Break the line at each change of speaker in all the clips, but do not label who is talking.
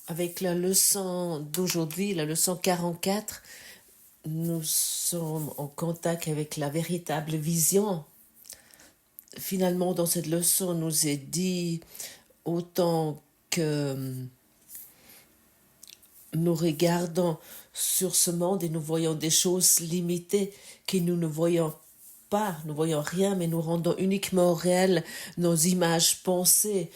Avec la leçon d'aujourd'hui, la leçon 44, nous sommes en contact avec la véritable vision. Finalement, dans cette leçon, on nous est dit autant que nous regardons sur ce monde et nous voyons des choses limitées que nous ne voyons pas, nous voyons rien, mais nous rendons uniquement réel nos images pensées,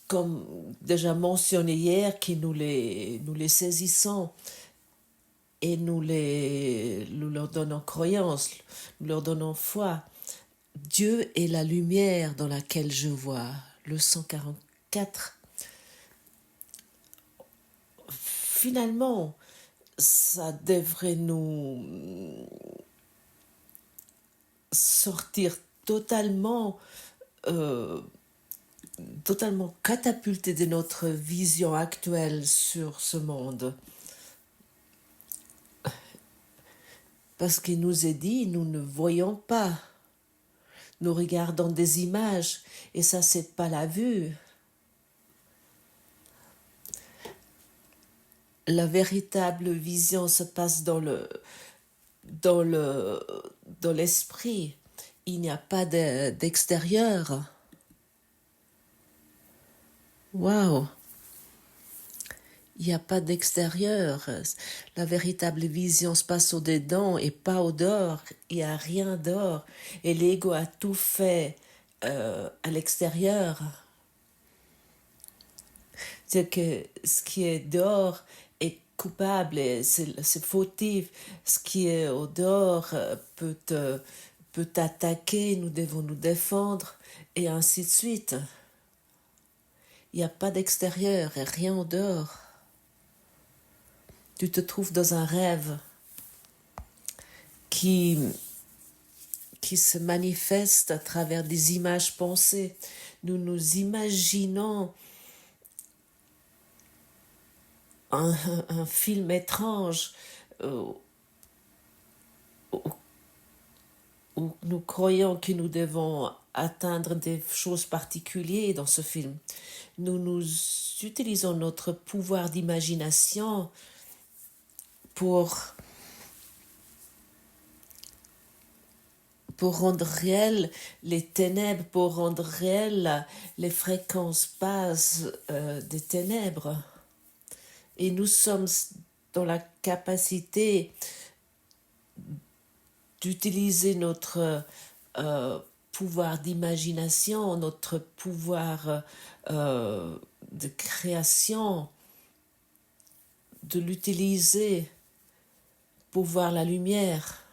comme déjà mentionné hier, que nous les saisissons et nous leur donnons croyance, nous leur donnons foi. Dieu est la lumière dans laquelle je vois. Le 144. Finalement, ça devrait nous sortir totalement, totalement catapulté de notre vision actuelle sur ce monde. Parce qu'il nous est dit, nous ne voyons pas. Nous regardons des images et ça, c'est pas la vue. La véritable vision se passe dans l'esprit. Il n'y a pas d'extérieur. Waouh! Il n'y a pas d'extérieur. La véritable vision se passe au-dedans et pas au-dehors. Il n'y a rien dehors. Et l'ego a tout fait à l'extérieur. C'est que ce qui est dehors est coupable, c'est fautif. Ce qui est au dehors peut t'attaquer, nous devons nous défendre, et ainsi de suite. Il n'y a pas d'extérieur et rien au dehors. Tu te trouves dans un rêve qui se manifeste à travers des images pensées. Nous nous imaginons un film étrange où nous croyons que nous devons atteindre des choses particulières dans ce film. Nous utilisons notre pouvoir d'imagination pour rendre réelles les ténèbres, pour rendre réelles les fréquences basses des ténèbres. Et nous sommes dans la capacité d'utiliser notre pouvoir d'imagination, notre pouvoir de création, de l'utiliser pour voir la lumière.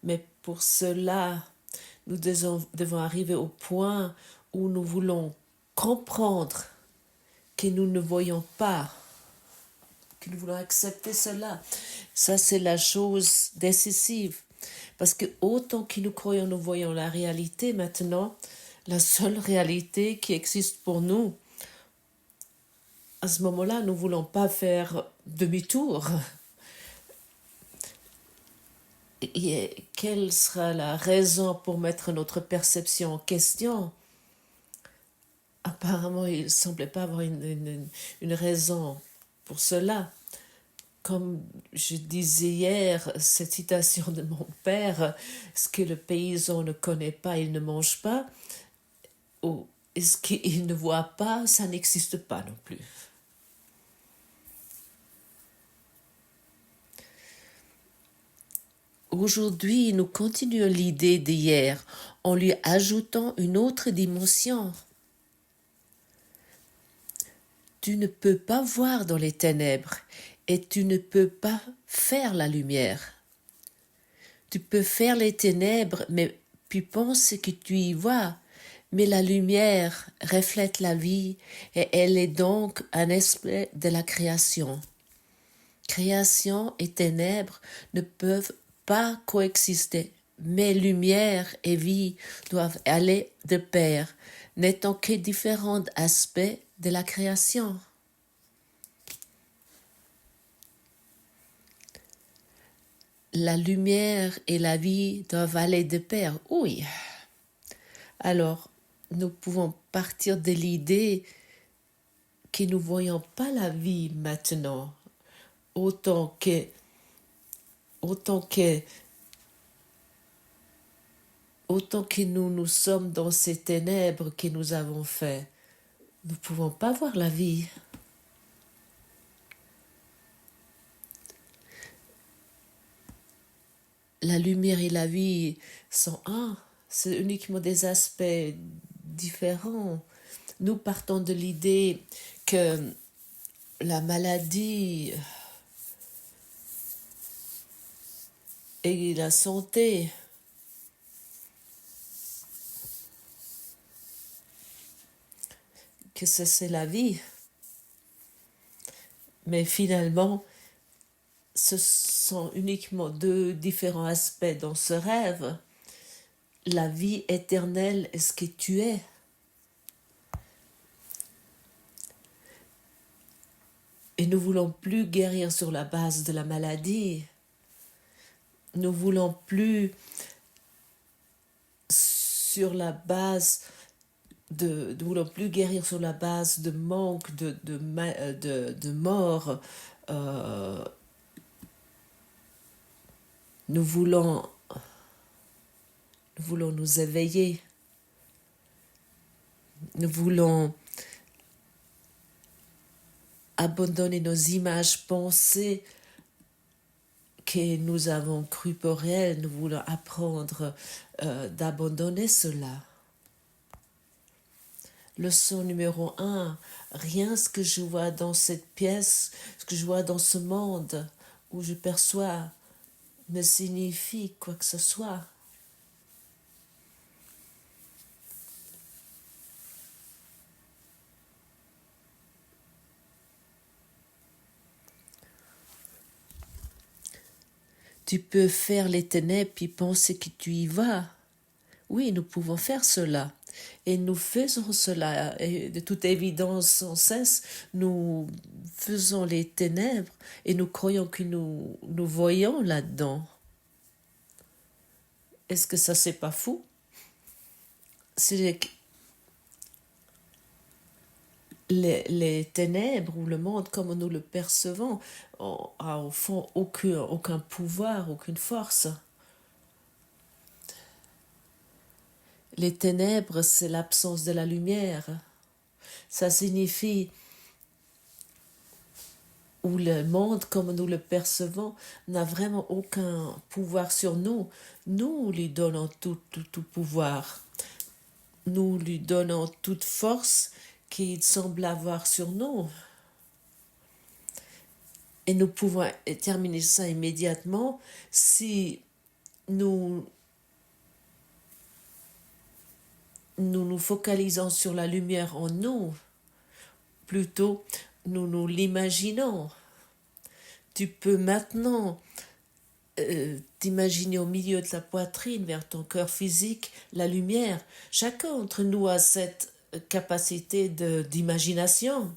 Mais pour cela, nous devons arriver au point où nous voulons comprendre que nous ne voyons pas, que nous voulons accepter cela. Ça, c'est la chose décisive. Parce que autant que nous croyons, nous voyons la réalité maintenant, la seule réalité qui existe pour nous, à ce moment-là, nous ne voulons pas faire demi-tour. Et quelle sera la raison pour mettre notre perception en question? Apparemment, il ne semblait pas avoir une raison pour cela. Comme je disais hier, cette citation de mon père, ce que le paysan ne connaît pas, il ne mange pas, ou ce qu'il ne voit pas, ça n'existe pas non plus. Aujourd'hui, nous continuons l'idée d'hier en lui ajoutant une autre dimension. Tu ne peux pas voir dans les ténèbres et tu ne peux pas faire la lumière. Tu peux faire les ténèbres, mais tu penses que tu y vois. Mais la lumière reflète la vie et elle est donc un aspect de la création. Création et ténèbres ne peuvent pas coexister, mais lumière et vie doivent aller de pair, n'étant que différents aspects de la création. La lumière et la vie doivent aller de pair, oui. Alors, nous pouvons partir de l'idée que nous ne voyons pas la vie maintenant autant que, autant que, autant que nous sommes dans ces ténèbres que nous avons fait. Nous ne pouvons pas voir la vie. La lumière et la vie sont un. C'est uniquement des aspects différents. Nous partons de l'idée que la maladie et la santé, que c'est la vie. Mais finalement, ce sont uniquement deux différents aspects dans ce rêve. La vie éternelle est ce que tu es. Et nous voulons plus guérir sur la base de la maladie. Nous voulons plus sur la base nous voulons plus guérir sur la base de manque, de mort. Nous voulons nous éveiller. Nous voulons abandonner nos images pensées que nous avons crues pour réelles. Nous voulons apprendre d'abandonner cela. Leçon numéro 1, rien ce que je vois dans cette pièce, ce que je vois dans ce monde où je perçois ne signifie quoi que ce soit. Tu peux faire les ténèbres puis penser que tu y vas. Oui, nous pouvons faire cela. Et nous faisons cela. Et de toute évidence, sans cesse, nous faisons les ténèbres et nous croyons que nous voyons là-dedans. Est-ce que ça, c'est pas fou? C'est les ténèbres ou le monde comme nous le percevons a au fond aucun pouvoir, aucune force. Les ténèbres, c'est l'absence de la lumière. Ça signifie où le monde comme nous le percevons n'a vraiment aucun pouvoir sur nous. Nous lui donnons tout pouvoir. Nous lui donnons toute force qu'il semble avoir sur nous. Et nous pouvons terminer ça immédiatement si nous nous focalisons sur la lumière en nous. Plutôt, nous l'imaginons. Tu peux maintenant t'imaginer au milieu de la poitrine, vers ton cœur physique, la lumière. Chacun d'entre nous a cette capacité d'imagination.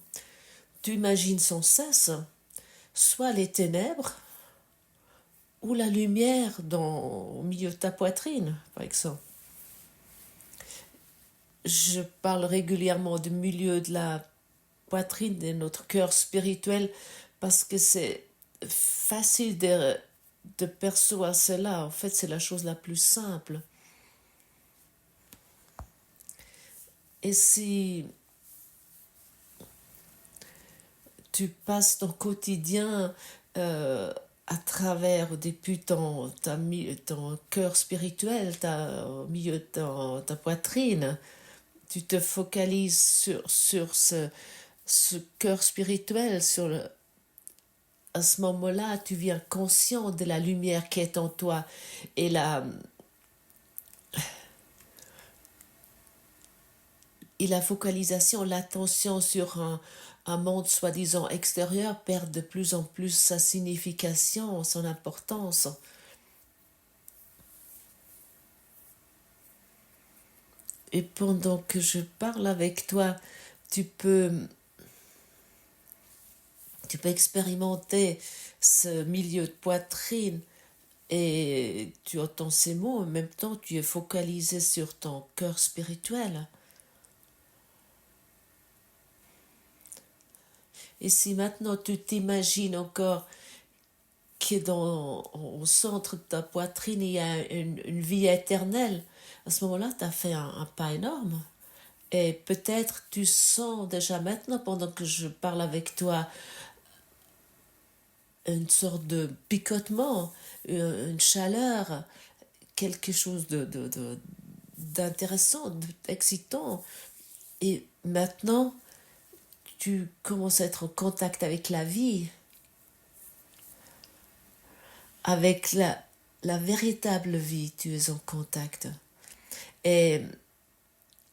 Tu imagines sans cesse soit les ténèbres ou la lumière au milieu de ta poitrine, par exemple. Je parle régulièrement du milieu de la poitrine, de notre cœur spirituel, parce que c'est facile de percevoir cela. En fait, c'est la chose la plus simple. Et si tu passes ton quotidien à travers depuis ton cœur spirituel, au milieu de ta poitrine, tu te focalises sur ce cœur spirituel, à ce moment-là, tu viens conscient de la lumière qui est en toi et la focalisation, l'attention sur un monde soi-disant extérieur perd de plus en plus sa signification, son importance. Et pendant que je parle avec toi, tu peux expérimenter ce milieu de poitrine et tu entends ces mots, en même temps tu es focalisé sur ton cœur spirituel. Et si maintenant tu t'imagines encore au centre de ta poitrine, il y a une vie éternelle, à ce moment-là, tu as fait un pas énorme. Et peut-être tu sens déjà maintenant, pendant que je parle avec toi, une sorte de picotement, une chaleur, quelque chose d'intéressant, d'excitant. Et maintenant, tu commences à être en contact avec la vie, avec la véritable vie, tu es en contact. Et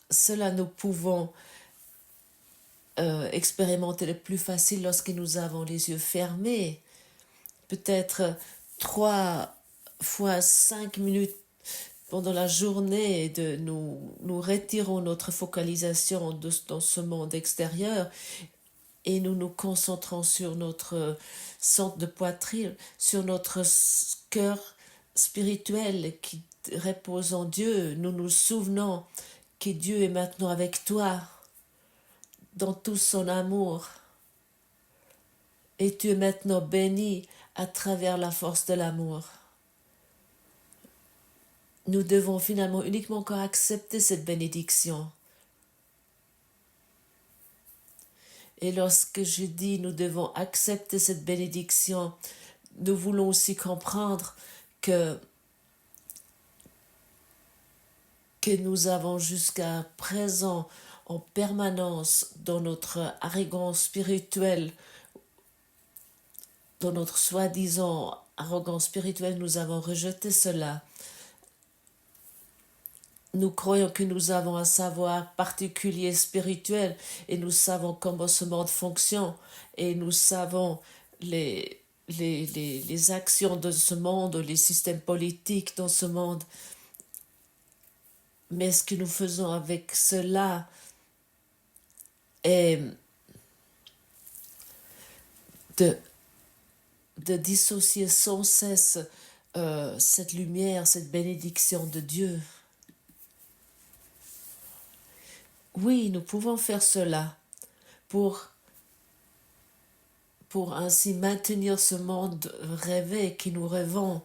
cela, nous pouvons expérimenter le plus facile lorsque nous avons les yeux fermés. Peut-être 3 fois 5 minutes pendant la journée, nous retirons notre focalisation dans ce monde extérieur et nous nous concentrons sur notre centre de poitrine, sur notre cœur spirituel qui repose en Dieu. Nous nous souvenons que Dieu est maintenant avec toi dans tout son amour et tu es maintenant béni à travers la force de l'amour. Nous devons finalement uniquement encore accepter cette bénédiction. Et lorsque je dis nous devons accepter cette bénédiction, nous voulons aussi comprendre que nous avons jusqu'à présent en permanence dans notre arrogance spirituelle, dans notre soi-disant arrogance spirituelle, nous avons rejeté cela. Nous croyons que nous avons un savoir particulier spirituel et nous savons comment ce monde fonctionne et nous savons les actions de ce monde, les systèmes politiques dans ce monde. Mais ce que nous faisons avec cela est de dissocier sans cesse cette lumière, cette bénédiction de Dieu. Oui, nous pouvons faire cela pour ainsi maintenir ce monde rêvé que nous rêvons.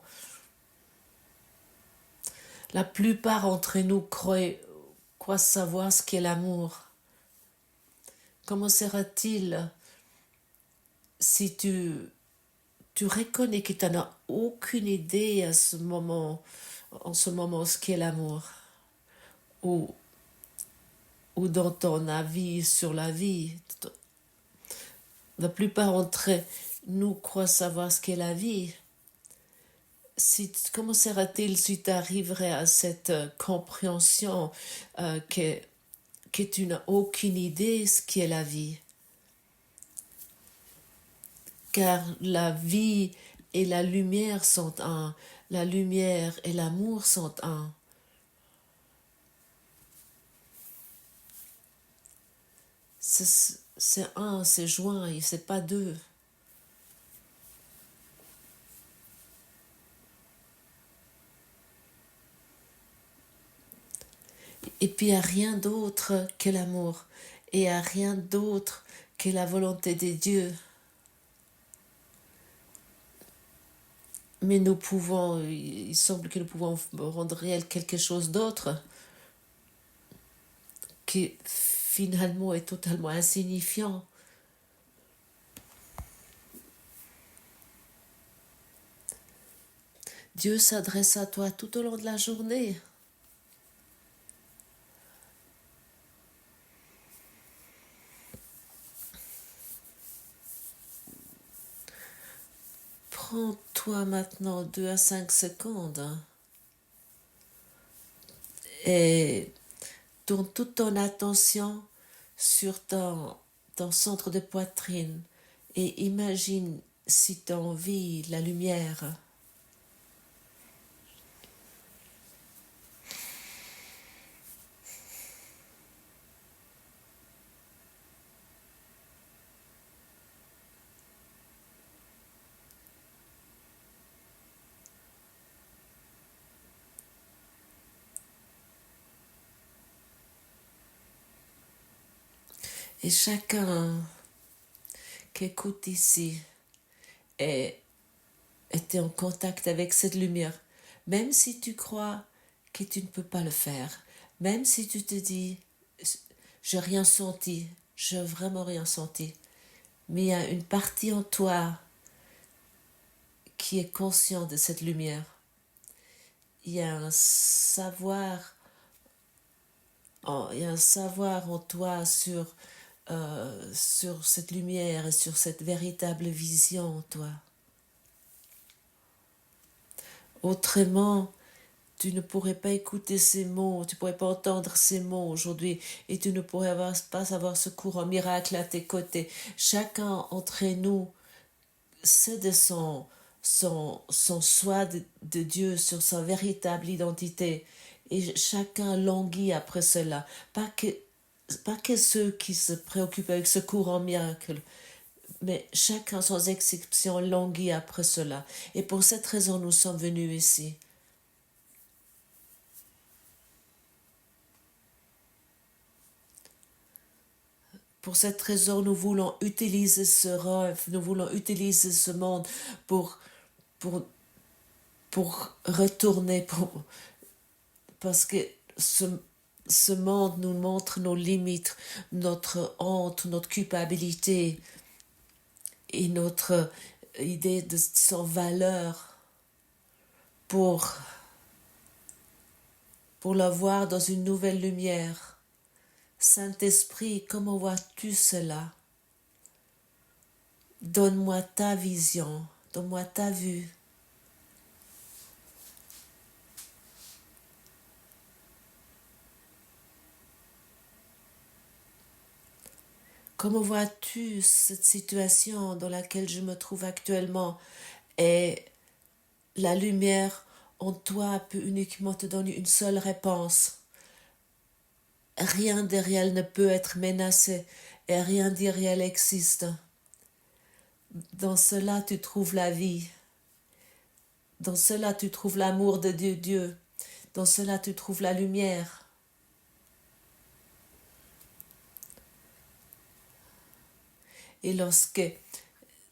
La plupart d'entre nous croient savoir ce qu'est l'amour. Comment sera-t-il si tu reconnais que tu n'en as aucune idée en ce moment ce qu'est l'amour, ou dans ton avis sur la vie? La plupart d'entre nous croient savoir ce qu'est la vie. Comment sera-t-il si tu arriverais à cette compréhension que tu n'as aucune idée ce qu'est la vie? Car la vie et la lumière sont un. La lumière et l'amour sont un. C'est un, c'est joint, et c'est pas deux. Et puis il n'y a rien d'autre que l'amour. Et il n'y a rien d'autre que la volonté de Dieu. Mais il semble que nous pouvons rendre réel quelque chose d'autre qui finalement est totalement insignifiant. Dieu s'adresse à toi tout au long de la journée. Prends-toi maintenant 2 à 5 secondes et tourne toute ton attention sur ton centre de poitrine et imagine si tu as envie la lumière. Et chacun qui écoute ici et était en contact avec cette lumière, même si tu crois que tu ne peux pas le faire, même si tu te dis, j'ai rien senti, j'ai vraiment rien senti, mais il y a une partie en toi qui est conscient de cette lumière. Il y a un savoir, il y a un savoir en toi sur cette lumière et sur cette véritable vision en toi. Autrement, tu ne pourrais pas écouter ces mots, tu ne pourrais pas entendre ces mots aujourd'hui et tu ne pourrais pas avoir ce courant miracle à tes côtés. Chacun d'entre nous sait de son soi de Dieu, sur sa véritable identité. Et chacun languit après cela. Pas que ceux qui se préoccupent avec ce courant miracle, mais chacun sans exception languit après cela. Et pour cette raison, nous sommes venus ici. Pour cette raison, nous voulons utiliser ce rêve, nous voulons utiliser ce monde pour, pour, pour retourner, parce que ce monde nous montre nos limites, notre honte, notre culpabilité et notre idée de sans valeur pour la voir dans une nouvelle lumière. Saint-Esprit, comment vois-tu cela? Donne-moi ta vision, donne-moi ta vue. Comment vois-tu cette situation dans laquelle je me trouve actuellement? Et la lumière en toi peut uniquement te donner une seule réponse. Rien d'irréel ne peut être menacé et rien d'irréel existe. Dans cela, tu trouves la vie. Dans cela, tu trouves l'amour de Dieu. Dans cela, tu trouves la lumière. Et lorsque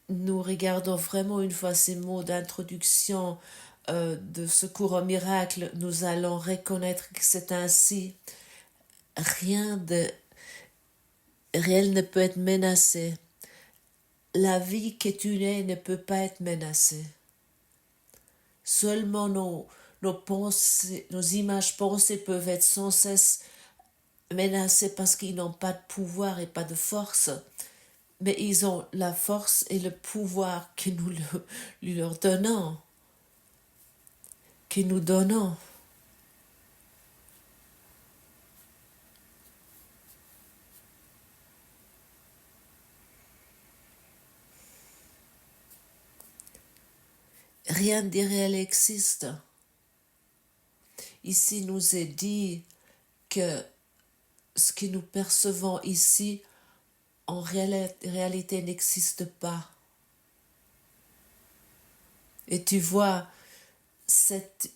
nous regardons vraiment une fois ces mots d'introduction de ce courant miracle, nous allons reconnaître que c'est ainsi. Rien de réel ne peut être menacé. La vie que tu es ne peut pas être menacée. Seulement nos pensées, nos images pensées peuvent être sans cesse menacées parce qu'ils n'ont pas de pouvoir et pas de force. Mais ils ont la force et le pouvoir que nous leur donnons. Que nous donnons. Rien d'irréel existe. Ici nous est dit que ce que nous percevons ici en réalité n'existe pas. Et tu vois, c'est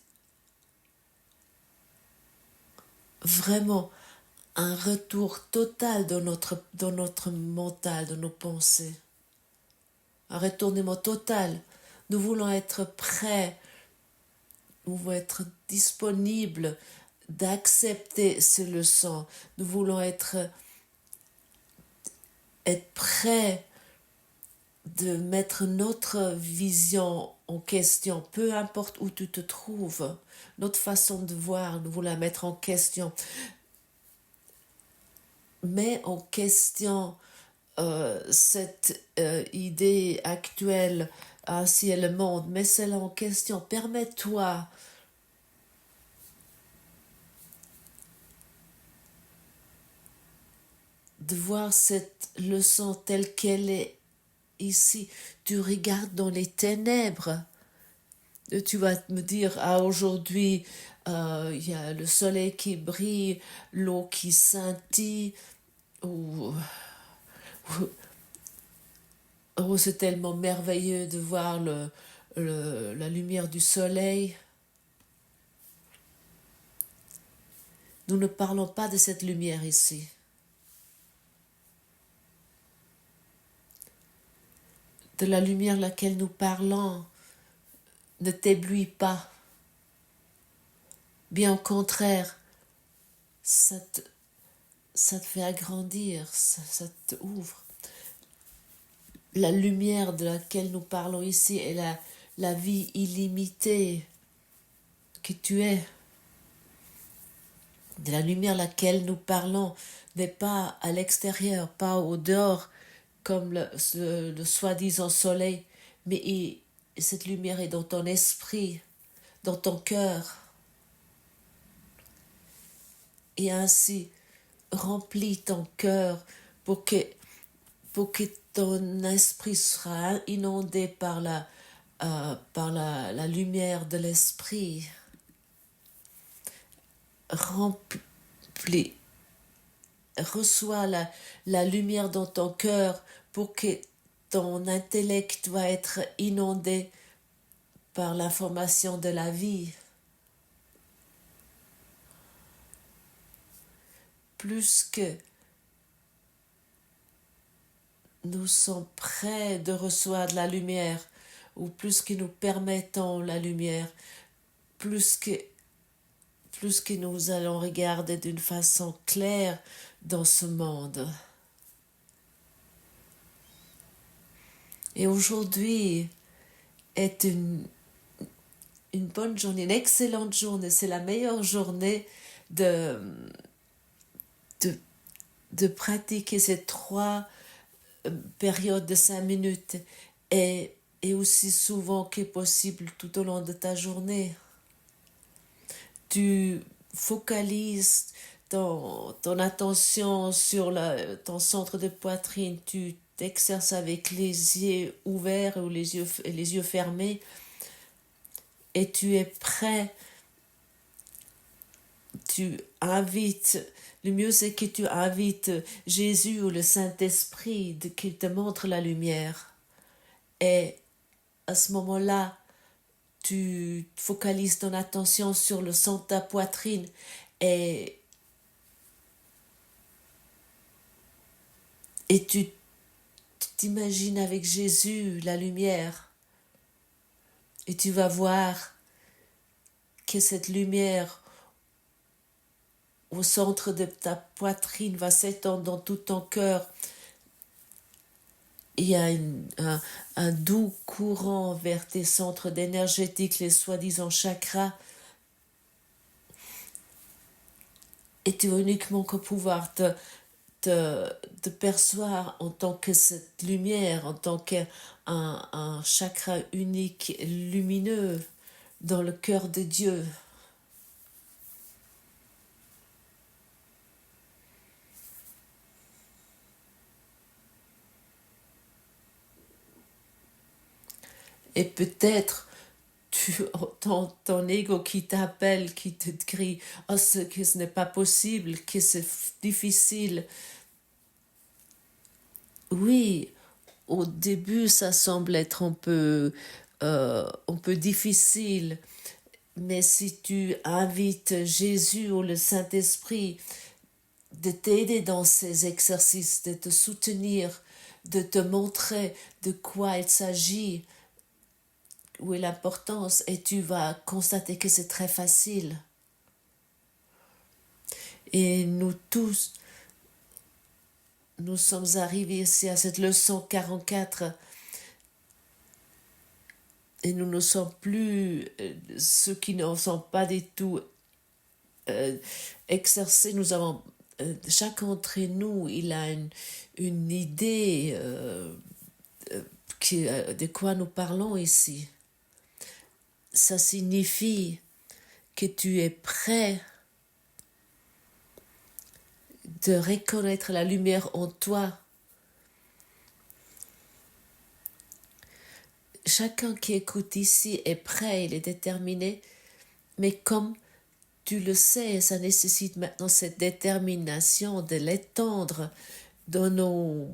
vraiment un retour total dans notre mental, dans nos pensées. Un retournement total. Nous voulons être prêts, nous voulons être disponibles d'accepter ces leçons. Nous voulons être prêts de mettre notre vision en question, peu importe où tu te trouves, notre façon de voir, nous voulons la mettre en question. Mets en question cette idée actuelle, ainsi est le monde, mets cela en question, permets-toi de voir cette leçon telle qu'elle est ici. Tu regardes dans les ténèbres. Tu vas me dire, ah aujourd'hui, il y a le soleil qui brille, l'eau qui scintille, ou oh, c'est tellement merveilleux de voir la lumière du soleil. Nous ne parlons pas de cette lumière ici. de la lumière laquelle nous parlons ne t'éblouit pas. Bien au contraire, ça te fait agrandir, ça te ouvre. La lumière de laquelle nous parlons ici est la vie illimitée que tu es. De la lumière laquelle nous parlons n'est pas à l'extérieur, pas au dehors, comme le soi-disant soleil, mais cette lumière est dans ton esprit, dans ton cœur. Et ainsi, remplis ton cœur pour que ton esprit sera inondé par la lumière de l'esprit. Remplis, reçois la lumière dans ton cœur pour que ton intellect va être inondé par l'information de la vie. Plus que nous sommes prêts de recevoir de la lumière, ou plus que nous permettons la lumière, plus que nous allons regarder d'une façon claire dans ce monde. Et aujourd'hui est une bonne journée, une excellente journée. C'est la meilleure journée de pratiquer ces 3 périodes de 5 minutes et aussi souvent que possible tout au long de ta journée. Tu focalises ton attention sur ton centre de poitrine, tu t'exerces avec les yeux ouverts ou les yeux fermés et tu es prêt. Tu invites, le mieux c'est que tu invites Jésus ou le Saint-Esprit qu'il te montre la lumière. Et à ce moment-là, tu focalises ton attention sur le centre de ta poitrine et tu t'imagines avec Jésus la lumière. Et tu vas voir que cette lumière au centre de ta poitrine va s'étendre dans tout ton cœur. Il y a un doux courant vers tes centres d'énergétique, les soi-disant chakras. Et tu vas uniquement que pouvoir te percevoir en tant que cette lumière, en tant qu'un chakra unique, lumineux dans le cœur de Dieu. Et peut-être tu entends ton ego qui t'appelle, qui te crie que ce n'est pas possible, que c'est difficile. Oui, au début ça semble être un peu difficile, mais si tu invites Jésus ou le Saint-Esprit de t'aider dans ces exercices, de te soutenir, de te montrer de quoi il s'agit, où est l'importance, et tu vas constater que c'est très facile. Et nous tous, nous sommes arrivés ici à cette leçon 44 et nous ne sommes plus ceux qui ne sont pas du tout exercés. Nous avons, chacun d'entre nous, il a une idée de quoi nous parlons ici. Ça signifie que tu es prêt de reconnaître la lumière en toi. Chacun qui écoute ici est prêt, il est déterminé, mais comme tu le sais, ça nécessite maintenant cette détermination de l'étendre dans nos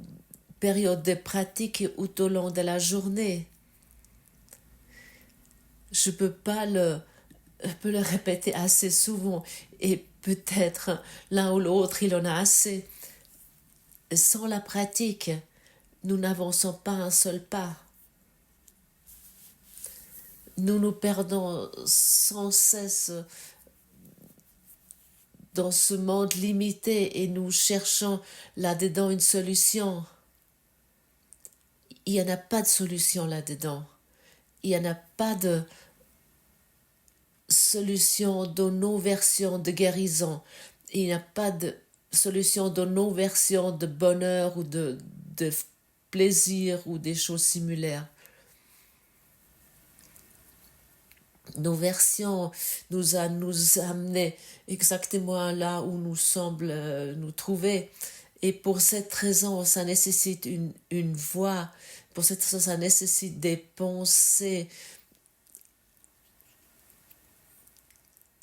périodes de pratique ou tout au long de la journée. Je peux le répéter assez souvent et peut-être l'un ou l'autre il en a assez. Sans la pratique, nous n'avançons pas un seul pas. nous nous perdons sans cesse dans ce monde limité et nous cherchons là-dedans une solution. Il n'y en a pas de solution là-dedans. Il n'y en a pas de solution dans nos versions de guérison. Il n'y a pas de solution dans nos versions de bonheur ou de plaisir ou des choses similaires. Nos versions nous amener exactement là où nous semble nous trouver. Et pour cette raison, ça nécessite une voix. Pour cette raison, ça nécessite des pensées.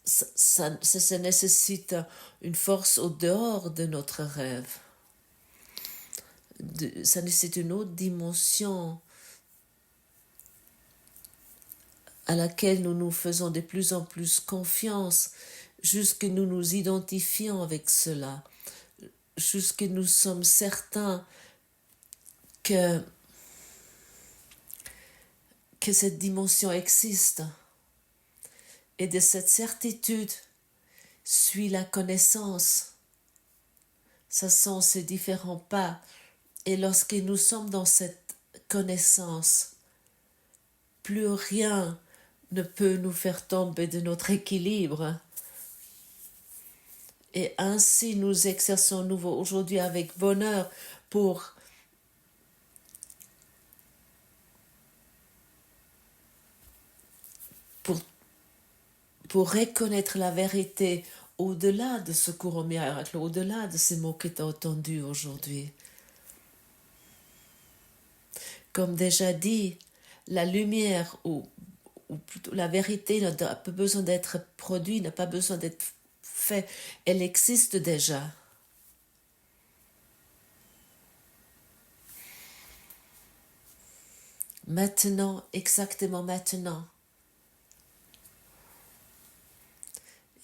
Ça nécessite une force au dehors de notre rêve. Ça nécessite une autre dimension à laquelle nous nous faisons de plus en plus confiance, jusque nous nous identifions avec cela, jusque nous sommes certains que cette dimension existe. Et de cette certitude suit la connaissance. Ce sont ces différents pas. Et lorsque nous sommes dans cette connaissance, plus rien ne peut nous faire tomber de notre équilibre. Et ainsi nous exerçons nouveau aujourd'hui avec bonheur pour reconnaître la vérité au-delà de ce cours au miracle, au-delà de ces mots que tu as entendus aujourd'hui. Comme déjà dit, la lumière ou plutôt la vérité n'a pas besoin d'être produite, n'a pas besoin d'être fait, elle existe déjà. Maintenant, exactement maintenant.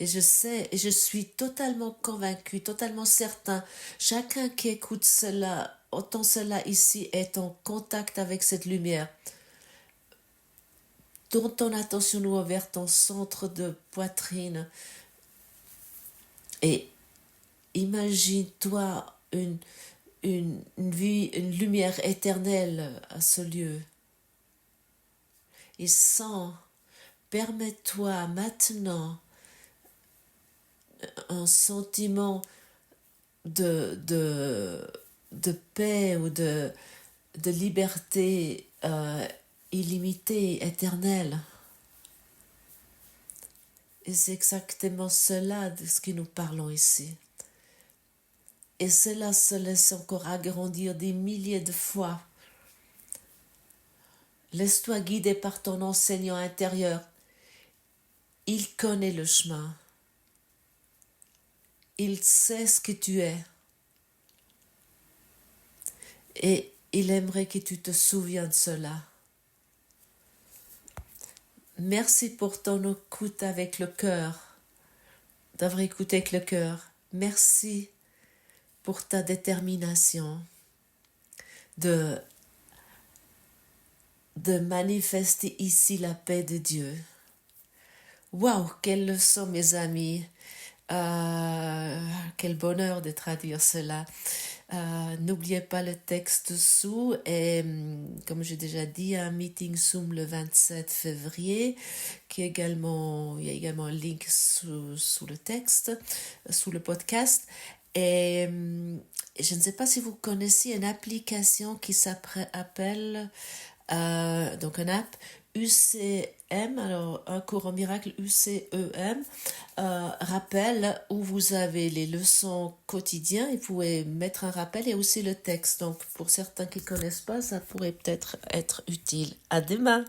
Et je sais, et je suis totalement convaincue, totalement certain, chacun qui écoute cela, entend cela ici, est en contact avec cette lumière. Tourne ton attention nous vers ton centre de poitrine et imagine-toi une lumière éternelle à ce lieu. Et permets-toi maintenant un sentiment de paix ou de liberté illimitée, éternelle. Et c'est exactement cela de ce que nous parlons ici. Et cela se laisse encore agrandir des milliers de fois. Laisse-toi guider par ton enseignant intérieur. Il connaît le chemin. Il sait ce que tu es. Et il aimerait que tu te souviennes de cela. Merci pour ton écoute avec le cœur, d'avoir écouté avec le cœur. Merci pour ta détermination de manifester ici la paix de Dieu. Waouh, quelle leçon mes amis. Quel bonheur de traduire cela. N'oubliez pas le texte dessous et comme j'ai déjà dit, un meeting Zoom le 27 février il y a également un link sous le texte, sous le podcast. Et je ne sais pas si vous connaissez une application qui s'appelle donc une app UCM, alors un cours en miracle UCEM, rappel où vous avez les leçons quotidiennes et vous pouvez mettre un rappel et aussi le texte. Donc pour certains qui ne connaissent pas, ça pourrait peut-être être utile. À demain!